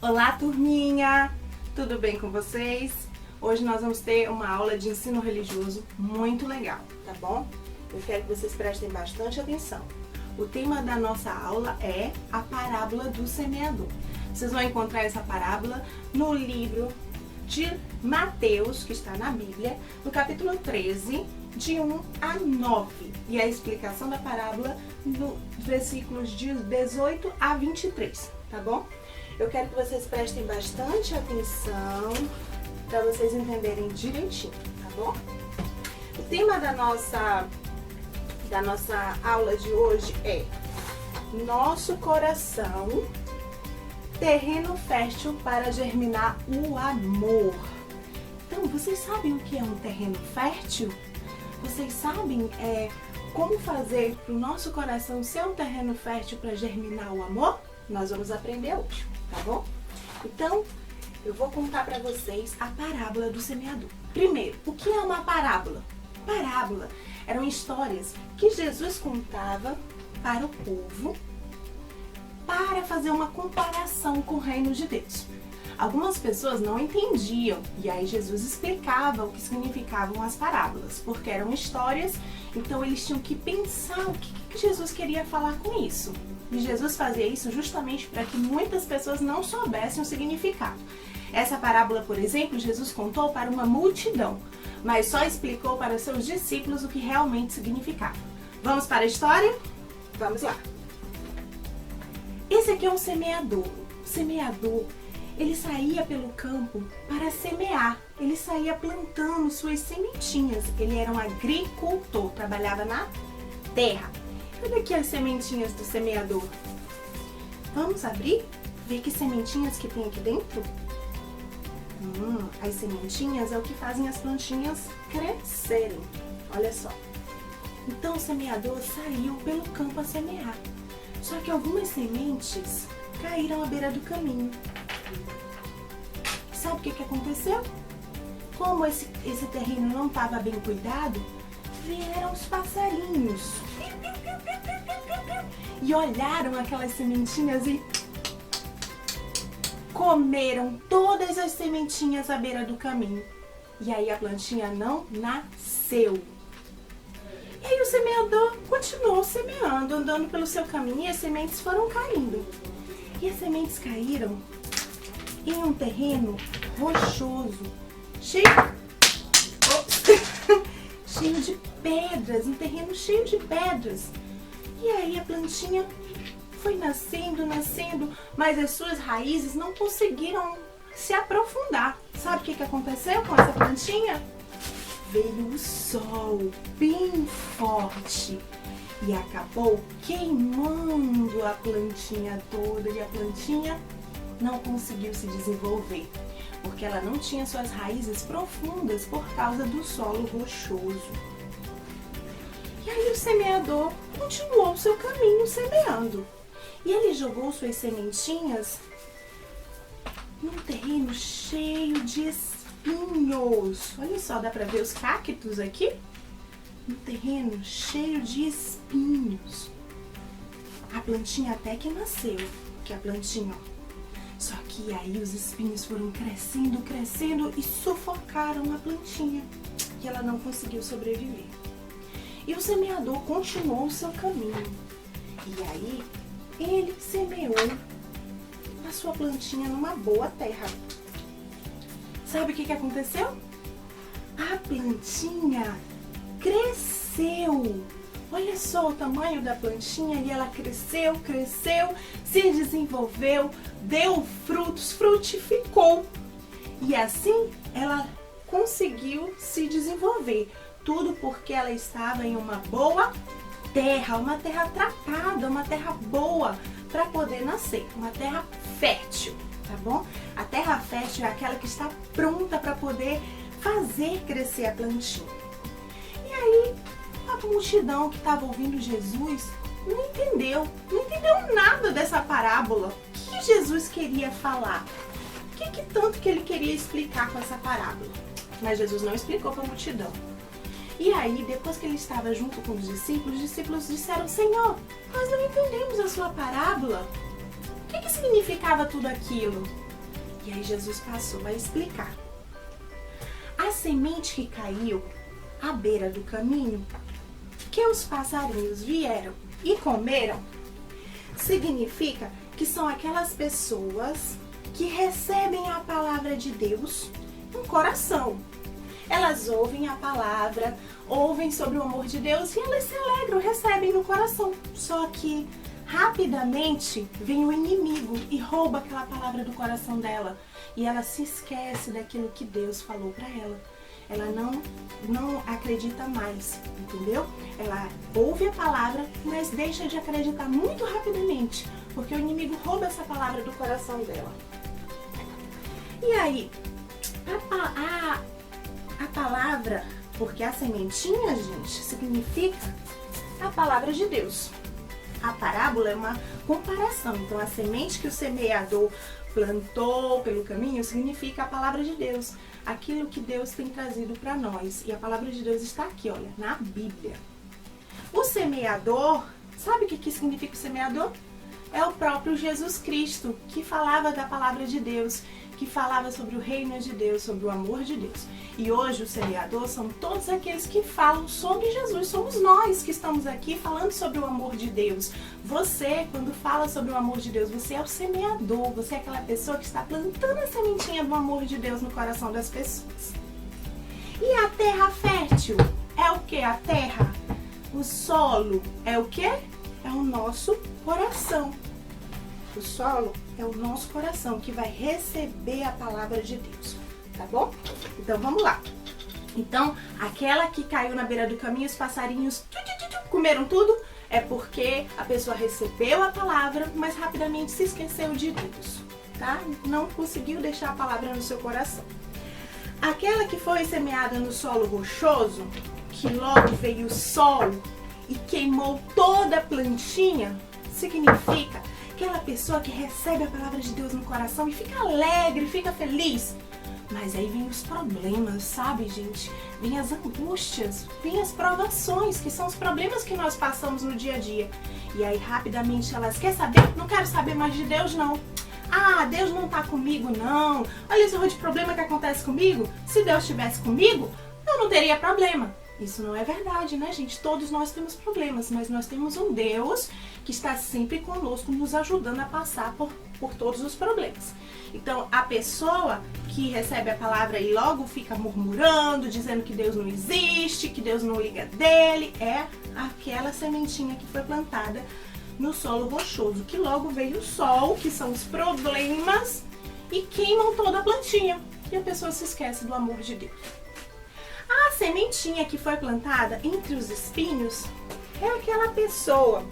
Olá, turminha! Tudo bem com vocês? Hoje nós vamos ter uma aula de ensino religioso muito legal, tá bom? Eu quero que vocês prestem bastante atenção. O tema da nossa aula é a parábola do semeador. Vocês vão encontrar essa parábola no livro de Mateus, que está na Bíblia, no capítulo 13, de 1 a 9. E a explicação da parábola nos versículos de 18 a 23, tá bom? Eu quero que vocês prestem bastante atenção para vocês entenderem direitinho, tá bom? O tema da nossa aula de hoje é Nosso Coração, Terreno Fértil para Germinar o Amor. Então, vocês sabem o que é um terreno fértil? Vocês sabem como fazer para o nosso coração ser um terreno fértil para germinar o amor? Nós vamos aprender hoje, tá bom? Então, eu vou contar para vocês a parábola do semeador. Primeiro, o que é uma parábola? Parábola eram histórias que Jesus contava para o povo para fazer uma comparação com o reino de Deus. Algumas pessoas não entendiam e aí Jesus explicava o que significavam as parábolas, porque eram histórias, então eles tinham que pensar o que Jesus queria falar com isso. E Jesus fazia isso justamente para que muitas pessoas não soubessem o significado. Essa parábola, por exemplo, Jesus contou para uma multidão, mas só explicou para os seus discípulos o que realmente significava. Vamos para a história? Vamos lá! Esse aqui é um semeador. O semeador, ele saía pelo campo para semear. Ele saía plantando suas sementinhas. Ele era um agricultor, trabalhava na terra. Olha aqui as sementinhas do semeador. Vamos abrir? Ver que sementinhas que tem aqui dentro? As sementinhas é o que fazem as plantinhas crescerem. Olha só. Então o semeador saiu pelo campo a semear. Só que algumas sementes caíram à beira do caminho. Sabe o que aconteceu? Como esse terreno não estava bem cuidado, vieram os passarinhos e olharam aquelas sementinhas e comeram todas as sementinhas à beira do caminho. E aí a plantinha não nasceu. E aí o semeador continuou semeando, andando pelo seu caminho, e as sementes foram caindo. E as sementes caíram em um terreno rochoso, cheio de pedras, um terreno cheio de pedras. E aí a plantinha foi nascendo, mas as suas raízes não conseguiram se aprofundar. Sabe o que aconteceu com essa plantinha? Veio o sol bem forte e acabou queimando a plantinha toda, e a plantinha não conseguiu se desenvolver, porque ela não tinha suas raízes profundas por causa do solo rochoso. E aí o semeador continuou seu caminho semeando. E ele jogou suas sementinhas num terreno cheio de espinhos. Olha só, dá pra ver os cactos aqui? Um terreno cheio de espinhos. A plantinha até que nasceu, que a plantinha, só que aí os espinhos foram crescendo e sufocaram a plantinha. E ela não conseguiu sobreviver. E o semeador continuou o seu caminho. E aí ele semeou a sua plantinha numa boa terra. Sabe o que aconteceu? A plantinha cresceu. Olha só o tamanho da plantinha, e ela cresceu, se desenvolveu, deu frutos, frutificou. E assim ela conseguiu se desenvolver. Tudo porque ela estava em uma boa terra, uma terra tratada, uma terra boa para poder nascer, uma terra fértil, tá bom? A terra fértil é aquela que está pronta para poder fazer crescer a plantinha. E aí a multidão que estava ouvindo Jesus não entendeu nada dessa parábola. O que Jesus queria falar? O que tanto que ele queria explicar com essa parábola? Mas Jesus não explicou para a multidão. E aí, depois que ele estava junto com os discípulos disseram: Senhor, nós não entendemos a sua parábola. O que significava tudo aquilo? E aí Jesus passou a explicar. A semente que caiu à beira do caminho, que os passarinhos vieram e comeram, significa que são aquelas pessoas que recebem a palavra de Deus no coração. Elas ouvem a palavra, ouvem sobre o amor de Deus e elas se alegram, recebem no coração. Só que rapidamente vem o inimigo e rouba aquela palavra do coração dela. E ela se esquece daquilo que Deus falou para ela. Ela não acredita mais, entendeu? Ela ouve a palavra, mas deixa de acreditar muito rapidamente, porque o inimigo rouba essa palavra do coração dela. E aí, a palavra, porque a sementinha, gente, significa a palavra de Deus. A parábola é uma comparação. Então, a semente que o semeador plantou pelo caminho significa a palavra de Deus. Aquilo que Deus tem trazido para nós. E a palavra de Deus está aqui, olha, na Bíblia. O semeador, sabe o que significa o semeador? É o próprio Jesus Cristo, que falava da palavra de Deus, que falava sobre o reino de Deus, sobre o amor de Deus. E hoje o semeador são todos aqueles que falam sobre Jesus. Somos nós que estamos aqui falando sobre o amor de Deus. Você, quando fala sobre o amor de Deus, você é o semeador. Você é aquela pessoa que está plantando a sementinha do amor de Deus no coração das pessoas. E a terra fértil é o que? A terra, o solo é o que? É o nosso coração. O solo é o nosso coração que vai receber a palavra de Deus, tá bom? Então vamos lá. Então, aquela que caiu na beira do caminho, os passarinhos comeram tudo, é porque a pessoa recebeu a palavra, mas rapidamente se esqueceu de Deus, tá? Não conseguiu deixar a palavra no seu coração. Aquela que foi semeada no solo rochoso, que logo veio o sol e queimou toda a plantinha, significa aquela pessoa que recebe a palavra de Deus no coração e fica alegre, fica feliz. Mas aí vem os problemas, sabe, gente? Vem as angústias, vem as provações, que são os problemas que nós passamos no dia a dia. E aí rapidamente elas, quer saber? Não quero saber mais de Deus, não. Ah, Deus não tá comigo, não. Olha esse monte de problema que acontece comigo. Se Deus estivesse comigo, eu não teria problema. Isso não é verdade, né, gente? Todos nós temos problemas, mas nós temos um Deus que está sempre conosco, nos ajudando a passar por todos os problemas. Então, a pessoa que recebe a palavra e logo fica murmurando, dizendo que Deus não existe, que Deus não liga dele, é aquela sementinha que foi plantada no solo rochoso, que logo veio o sol, que são os problemas, e queimam toda a plantinha. E a pessoa se esquece do amor de Deus. A sementinha que foi plantada entre os espinhos é aquela pessoa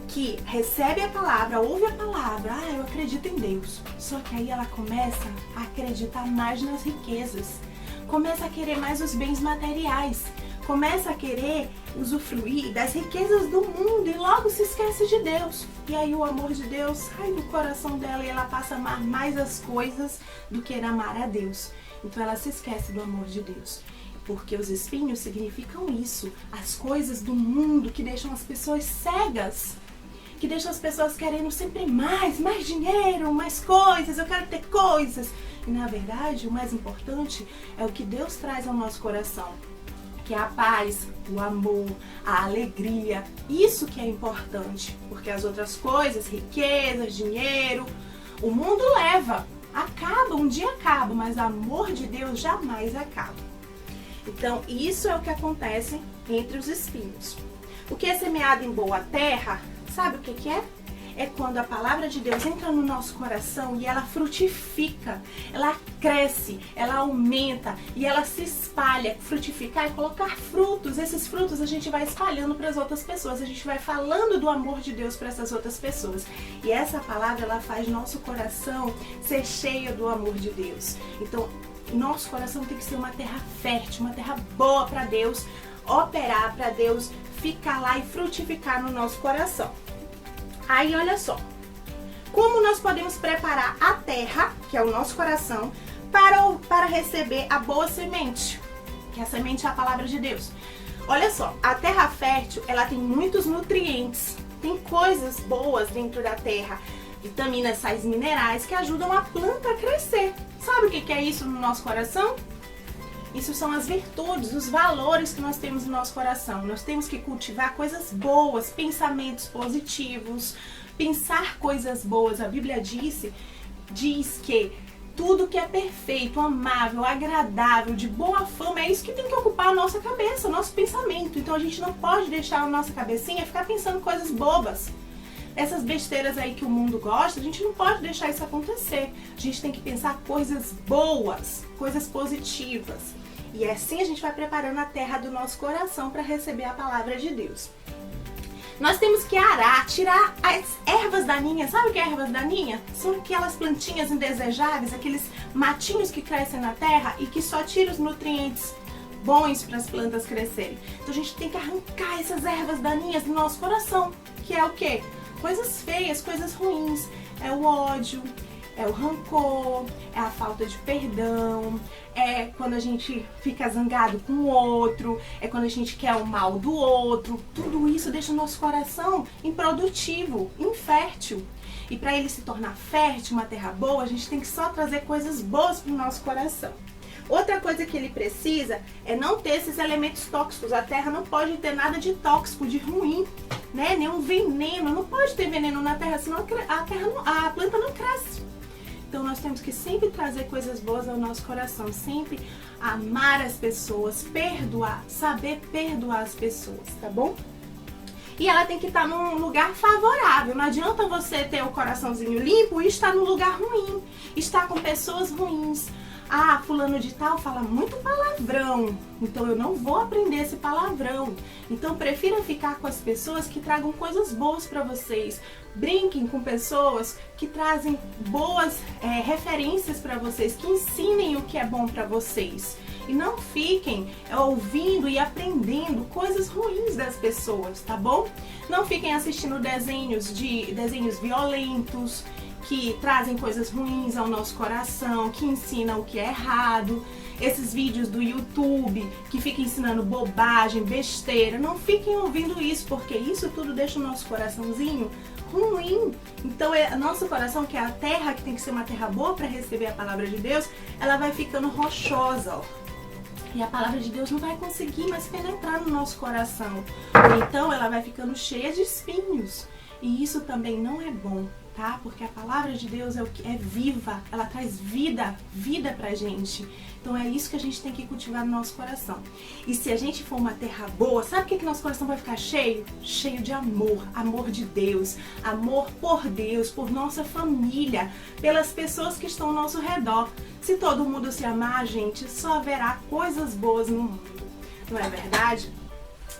que recebe a palavra, ouve a palavra, eu acredito em Deus. Só que aí ela começa a acreditar mais nas riquezas, começa a querer mais os bens materiais, começa a querer usufruir das riquezas do mundo e logo se esquece de Deus. E aí o amor de Deus sai do coração dela e ela passa a amar mais as coisas do que amar a Deus. Então ela se esquece do amor de Deus. Porque os espinhos significam isso, as coisas do mundo que deixam as pessoas cegas, que deixam as pessoas querendo sempre mais dinheiro, mais coisas, eu quero ter coisas. E na verdade, o mais importante é o que Deus traz ao nosso coração, que é a paz, o amor, a alegria. Isso que é importante, porque as outras coisas, riquezas, dinheiro, o mundo leva, acaba, um dia acaba, mas o amor de Deus jamais acaba. Então, isso é o que acontece entre os espinhos. O que é semeado em boa terra, sabe o que é? É quando a palavra de Deus entra no nosso coração e ela frutifica, ela cresce, ela aumenta e ela se espalha. Frutificar é colocar frutos. Esses frutos a gente vai espalhando para as outras pessoas, a gente vai falando do amor de Deus para essas outras pessoas. E essa palavra, ela faz nosso coração ser cheio do amor de Deus. Então, nosso coração tem que ser uma terra fértil, uma terra boa para Deus operar, para Deus ficar lá e frutificar no nosso coração. Aí olha só, como nós podemos preparar a terra, que é o nosso coração, para receber a boa semente, que a semente é a palavra de Deus. Olha só, a terra fértil, ela tem muitos nutrientes, tem coisas boas dentro da terra vitaminas, sais minerais que ajudam a planta a crescer. Sabe o que é isso no nosso coração? Isso são as virtudes, os valores que nós temos no nosso coração. Nós temos que cultivar coisas boas, pensamentos positivos, pensar coisas boas. A Bíblia diz que tudo que é perfeito, amável, agradável, de boa fama, é isso que tem que ocupar a nossa cabeça, o nosso pensamento. Então a gente não pode deixar a nossa cabecinha ficar pensando coisas bobas. Essas besteiras aí que o mundo gosta, a gente não pode deixar isso acontecer. A gente tem que pensar coisas boas, coisas positivas. E assim a gente vai preparando a terra do nosso coração para receber a palavra de Deus. Nós temos que arar, tirar as ervas daninhas. Sabe o que é ervas daninhas? São aquelas plantinhas indesejáveis, aqueles matinhos que crescem na terra e que só tiram os nutrientes bons para as plantas crescerem. Então a gente tem que arrancar essas ervas daninhas do nosso coração, que é o quê? Coisas feias, coisas ruins. É o ódio, é o rancor, é a falta de perdão, é quando a gente fica zangado com o outro, é quando a gente quer o mal do outro. Tudo isso deixa o nosso coração improdutivo, infértil. E para ele se tornar fértil, uma terra boa, a gente tem que só trazer coisas boas para o nosso coração. Outra coisa que ele precisa é não ter esses elementos tóxicos. A terra não pode ter nada de tóxico, de ruim, né? Nenhum veneno. Não pode ter veneno na terra, senão a planta não cresce. Então nós temos que sempre trazer coisas boas ao nosso coração, sempre amar as pessoas, perdoar, saber perdoar as pessoas, tá bom? E ela tem que estar num lugar favorável. Não adianta você ter o coraçãozinho limpo e estar num lugar ruim, estar com pessoas ruins. Ah, fulano de tal fala muito palavrão, então eu não vou aprender esse palavrão. Então prefira ficar com as pessoas que tragam coisas boas para vocês. Brinquem com pessoas que trazem boas referências para vocês, que ensinem o que é bom para vocês. E não fiquem ouvindo e aprendendo coisas ruins das pessoas, tá bom? Não fiquem assistindo desenhos violentos, que trazem coisas ruins ao nosso coração, que ensinam o que é errado. Esses vídeos do YouTube que ficam ensinando bobagem, besteira. Não fiquem ouvindo isso, porque isso tudo deixa o nosso coraçãozinho ruim. Então, nosso coração, que é a terra, que tem que ser uma terra boa para receber a palavra de Deus, ela vai ficando rochosa, ó. E a palavra de Deus não vai conseguir mais penetrar no nosso coração. Então, ela vai ficando cheia de espinhos. E isso também não é bom, tá? Porque a palavra de Deus é viva, ela traz vida pra gente. Então é isso que a gente tem que cultivar no nosso coração. E se a gente for uma terra boa, sabe o que nosso coração vai ficar cheio? Cheio de amor, amor de Deus, amor por Deus, por nossa família, pelas pessoas que estão ao nosso redor. Se todo mundo se amar, gente, só haverá coisas boas no mundo, não é verdade?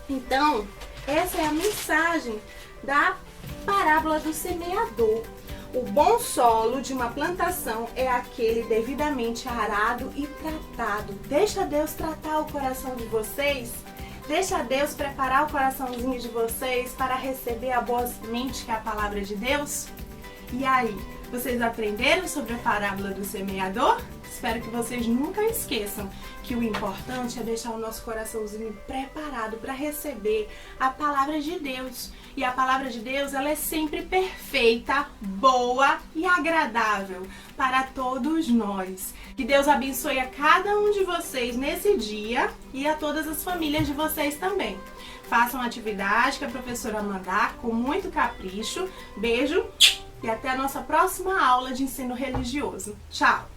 Então, essa é a mensagem da parábola do semeador. O bom solo de uma plantação é aquele devidamente arado e tratado. Deixa Deus tratar o coração de vocês. Deixa Deus preparar o coraçãozinho de vocês para receber a boa semente que é a palavra de Deus. E aí, vocês aprenderam sobre a parábola do semeador? Espero que vocês nunca esqueçam que o importante é deixar o nosso coraçãozinho preparado para receber a palavra de Deus. E a palavra de Deus, ela é sempre perfeita, boa e agradável para todos nós. Que Deus abençoe a cada um de vocês nesse dia e a todas as famílias de vocês também. Façam a atividade que a professora mandar com muito capricho. Beijo e até a nossa próxima aula de ensino religioso. Tchau!